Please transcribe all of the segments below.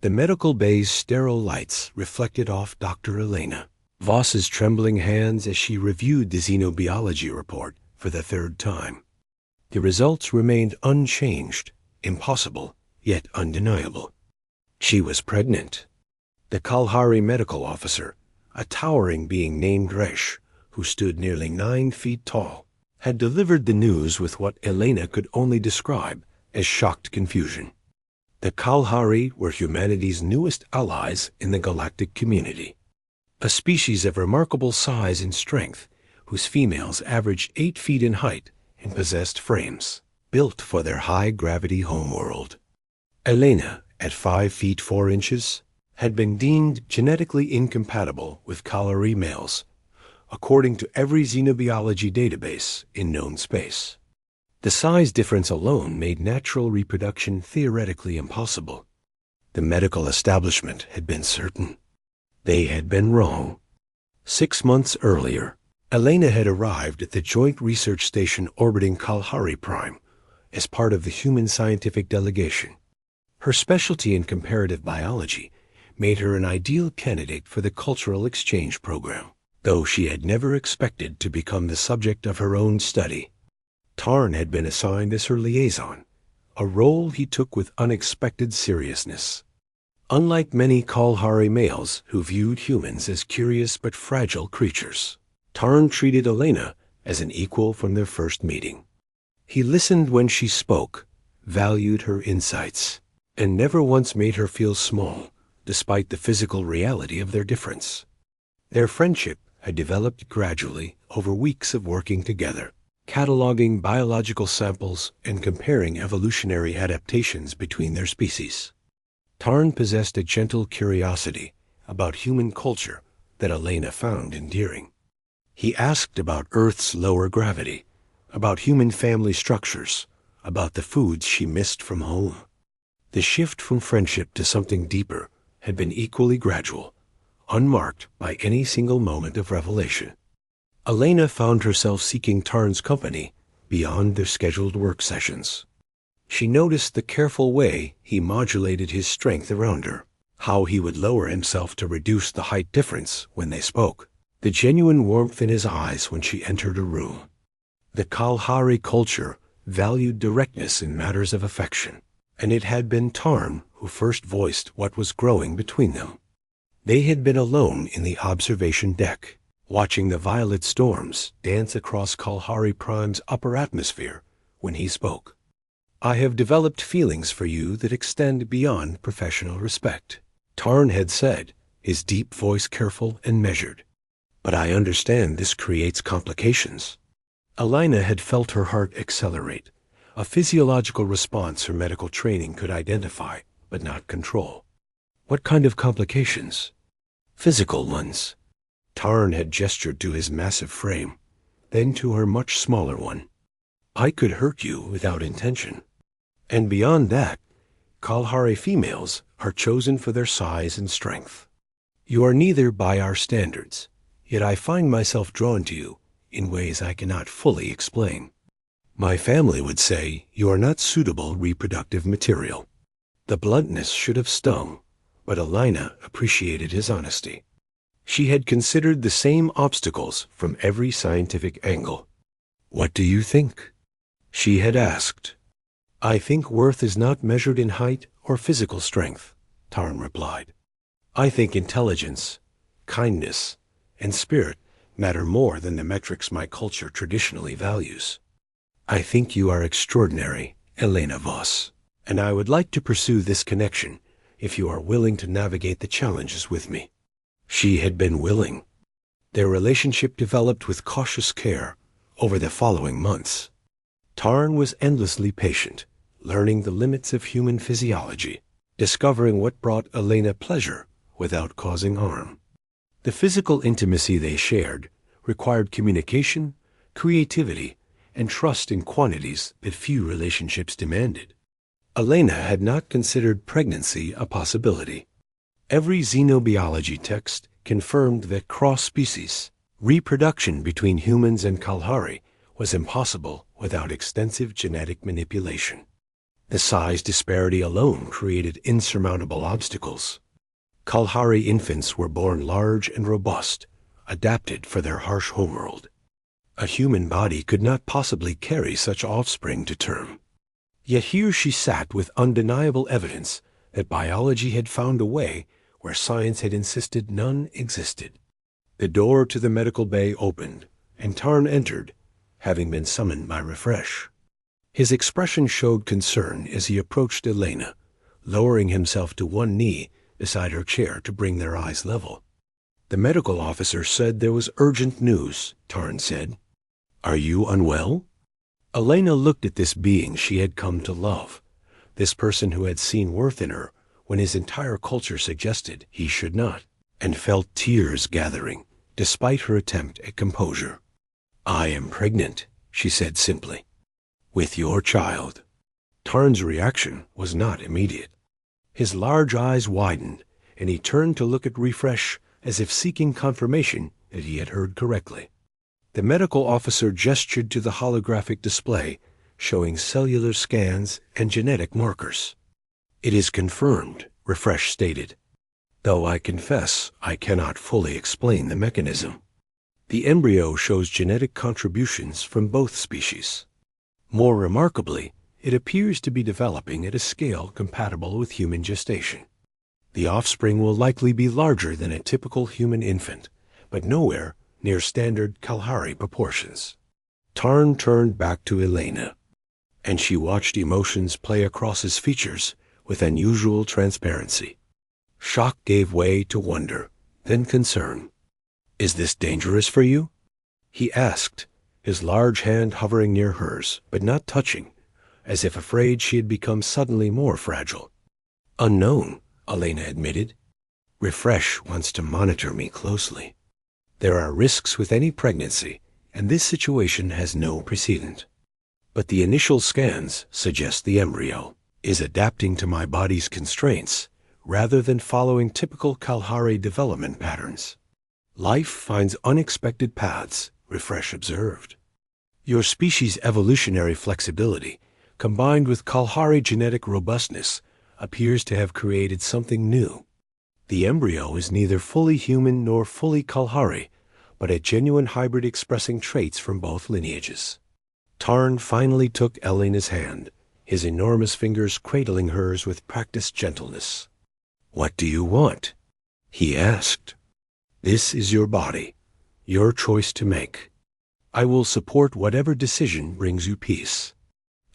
The medical bay's sterile lights reflected off Dr. Elena Voss's trembling hands as she reviewed the xenobiology report for the third time. The results remained unchanged, impossible, yet undeniable. She was pregnant. The Kalahari medical officer, a towering being named Resh, who stood nearly 9 feet tall, had delivered the news with what Elena could only describe as shocked confusion. The Kalahari were humanity's newest allies in the galactic community, a species of remarkable size and strength, whose females averaged 8 feet in height and possessed frames built for their high-gravity homeworld. Elena, at 5 feet 4 inches, had been deemed genetically incompatible with Kalahari males, according to every xenobiology database in known space. The size difference alone made natural reproduction theoretically impossible. The medical establishment had been certain. They had been wrong. 6 months earlier, Elena had arrived at the Joint Research Station orbiting Kalahari Prime as part of the human scientific delegation. Her specialty in comparative biology made her an ideal candidate for the cultural exchange program, though she had never expected to become the subject of her own study. Tarn had been assigned as her liaison, a role he took with unexpected seriousness. Unlike many Kalahari males who viewed humans as curious but fragile creatures, Tarn treated Elena as an equal from their first meeting. He listened when she spoke, valued her insights, and never once made her feel small, despite the physical reality of their difference. Their friendship had developed gradually over weeks of working together, cataloging biological samples and comparing evolutionary adaptations between their species. Tarn possessed a gentle curiosity about human culture that Elena found endearing. He asked about Earth's lower gravity, about human family structures, about the foods she missed from home. The shift from friendship to something deeper had been equally gradual, unmarked by any single moment of revelation. Elena found herself seeking Tarn's company beyond their scheduled work sessions. She noticed the careful way he modulated his strength around her, how he would lower himself to reduce the height difference when they spoke, the genuine warmth in his eyes when she entered a room. The Kalahari culture valued directness in matters of affection, and it had been Tarn who first voiced what was growing between them. They had been alone in the observation deck, watching the violet storms dance across Kalahari Prime's upper atmosphere when he spoke. "I have developed feelings for you that extend beyond professional respect," Tarn had said, his deep voice careful and measured. "But I understand this creates complications." Elena had felt her heart accelerate, a physiological response her medical training could identify but not control. What kind of complications? Physical ones. Tarn had gestured to his massive frame, then to her much smaller one. "I could hurt you without intention. And beyond that, Kalahari females are chosen for their size and strength. You are neither by our standards, yet I find myself drawn to you in ways I cannot fully explain. My family would say you are not suitable reproductive material." The bluntness should have stung, but Elena appreciated his honesty. She had considered the same obstacles from every scientific angle. "What do you think?" she had asked. "I think worth is not measured in height or physical strength," Tarn replied. "I think intelligence, kindness, and spirit matter more than the metrics my culture traditionally values. I think you are extraordinary, Elena Voss, and I would like to pursue this connection if you are willing to navigate the challenges with me." She had been willing. Their relationship developed with cautious care over the following months. Tarn was endlessly patient, learning the limits of human physiology, discovering what brought Elena pleasure without causing harm. The physical intimacy they shared required communication, creativity, and trust in quantities that few relationships demanded. Elena had not considered pregnancy a possibility. Every xenobiology text confirmed that cross-species reproduction between humans and Kalahari was impossible without extensive genetic manipulation. The size disparity alone created insurmountable obstacles. Kalhari infants were born large and robust, adapted for their harsh homeworld. A human body could not possibly carry such offspring to term. Yet here she sat with undeniable evidence that biology had found a way where science had insisted none existed. The door to the medical bay opened, and Tarn entered, having been summoned by Refresh. His expression showed concern as he approached Elena, lowering himself to one knee beside her chair to bring their eyes level. The medical officer said there was urgent news, Tarn said. Are you unwell? Elena looked at this being she had come to love, this person who had seen worth in her when his entire culture suggested he should not, and felt tears gathering, despite her attempt at composure. I am pregnant, she said simply. With your child. Tarn's reaction was not immediate. His large eyes widened, and he turned to look at Refresh as if seeking confirmation that he had heard correctly. The medical officer gestured to the holographic display, showing cellular scans and genetic markers. It is confirmed, Refresh stated, though I confess I cannot fully explain the mechanism. The embryo shows genetic contributions from both species. More remarkably, it appears to be developing at a scale compatible with human gestation. The offspring will likely be larger than a typical human infant, but nowhere near standard Kalhari proportions. Tarn turned back to Elena, and she watched emotions play across his features with unusual transparency. Shock gave way to wonder, then concern. Is this dangerous for you? He asked, his large hand hovering near hers, but not touching, as if afraid she had become suddenly more fragile. Unknown, Elena admitted. Refresh wants to monitor me closely. There are risks with any pregnancy, and this situation has no precedent. But the initial scans suggest the embryo is adapting to my body's constraints rather than following typical Kalhari development patterns. Life finds unexpected paths, Refresh observed. Your species' evolutionary flexibility, combined with Kalhari genetic robustness, appears to have created something new. The embryo is neither fully human nor fully Kalhari, but a genuine hybrid expressing traits from both lineages. Tarn finally took Elena's hand, his enormous fingers cradling hers with practiced gentleness. What do you want? He asked. This is your body, your choice to make. I will support whatever decision brings you peace.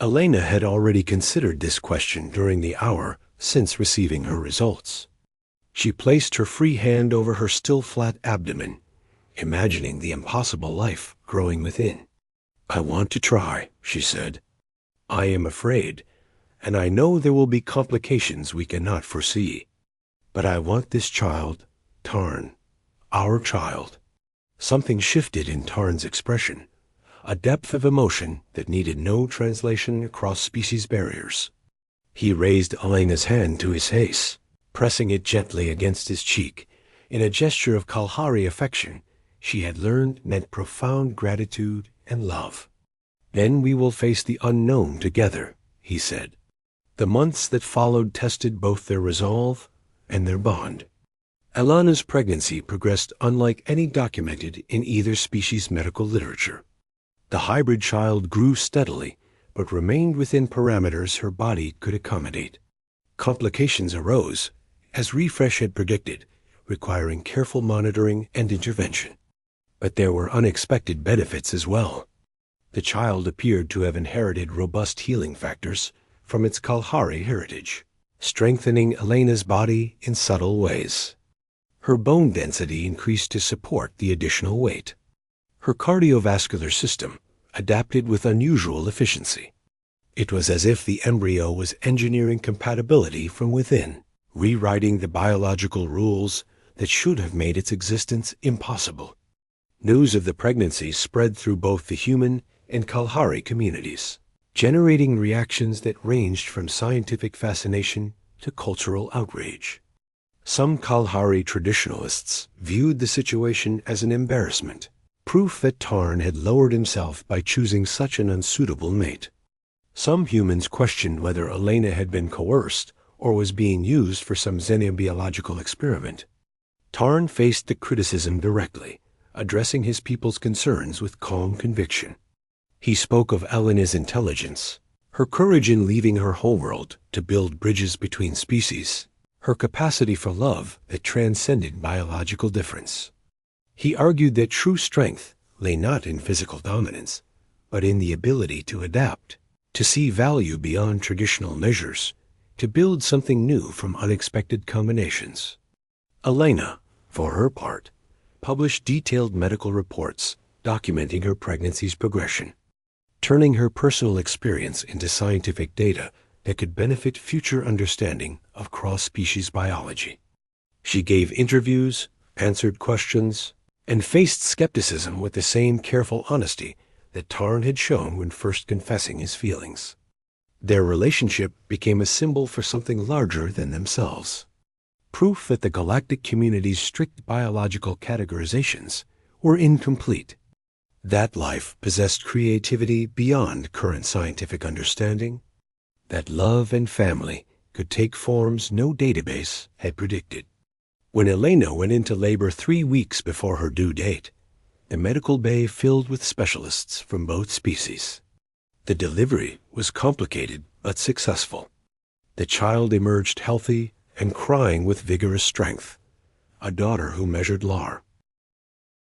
Elena had already considered this question during the hour since receiving her results. She placed her free hand over her still flat abdomen, imagining the impossible life growing within. I want to try, she said. I am afraid, and I know there will be complications we cannot foresee. But I want this child, Tarn, our child. Something shifted in Tarn's expression, a depth of emotion that needed no translation across species barriers. He raised Elena's hand to his face, pressing it gently against his cheek, in a gesture of Kalhari affection she had learned meant profound gratitude and love. Then we will face the unknown together, he said. The months that followed tested both their resolve and their bond. Elena's pregnancy progressed unlike any documented in either species' medical literature. The hybrid child grew steadily, but remained within parameters her body could accommodate. Complications arose, as Refresh had predicted, requiring careful monitoring and intervention. But there were unexpected benefits as well. The child appeared to have inherited robust healing factors from its Kalhari heritage, strengthening Elena's body in subtle ways. Her bone density increased to support the additional weight. Her cardiovascular system adapted with unusual efficiency. It was as if the embryo was engineering compatibility from within, rewriting the biological rules that should have made its existence impossible. News of the pregnancy spread through both the human and Kalhari communities, generating reactions that ranged from scientific fascination to cultural outrage. Some Kalhari traditionalists viewed the situation as an embarrassment, proof that Tarn had lowered himself by choosing such an unsuitable mate. Some humans questioned whether Elena had been coerced or was being used for some xenobiological experiment. Tarn faced the criticism directly, addressing his people's concerns with calm conviction. He spoke of Elena's intelligence, her courage in leaving her homeworld to build bridges between species, her capacity for love that transcended biological difference. He argued that true strength lay not in physical dominance, but in the ability to adapt, to see value beyond traditional measures, to build something new from unexpected combinations. Elena, for her part, published detailed medical reports documenting her pregnancy's progression, turning her personal experience into scientific data that could benefit future understanding of cross-species biology. She gave interviews, answered questions, and faced skepticism with the same careful honesty that Tarn had shown when first confessing his feelings. Their relationship became a symbol for something larger than themselves, proof that the galactic community's strict biological categorizations were incomplete. That life possessed creativity beyond current scientific understanding, that love and family could take forms no database had predicted. When Elena went into labor 3 weeks before her due date, the medical bay filled with specialists from both species. The delivery was complicated but successful. The child emerged healthy and crying with vigorous strength, a daughter who measured LAR.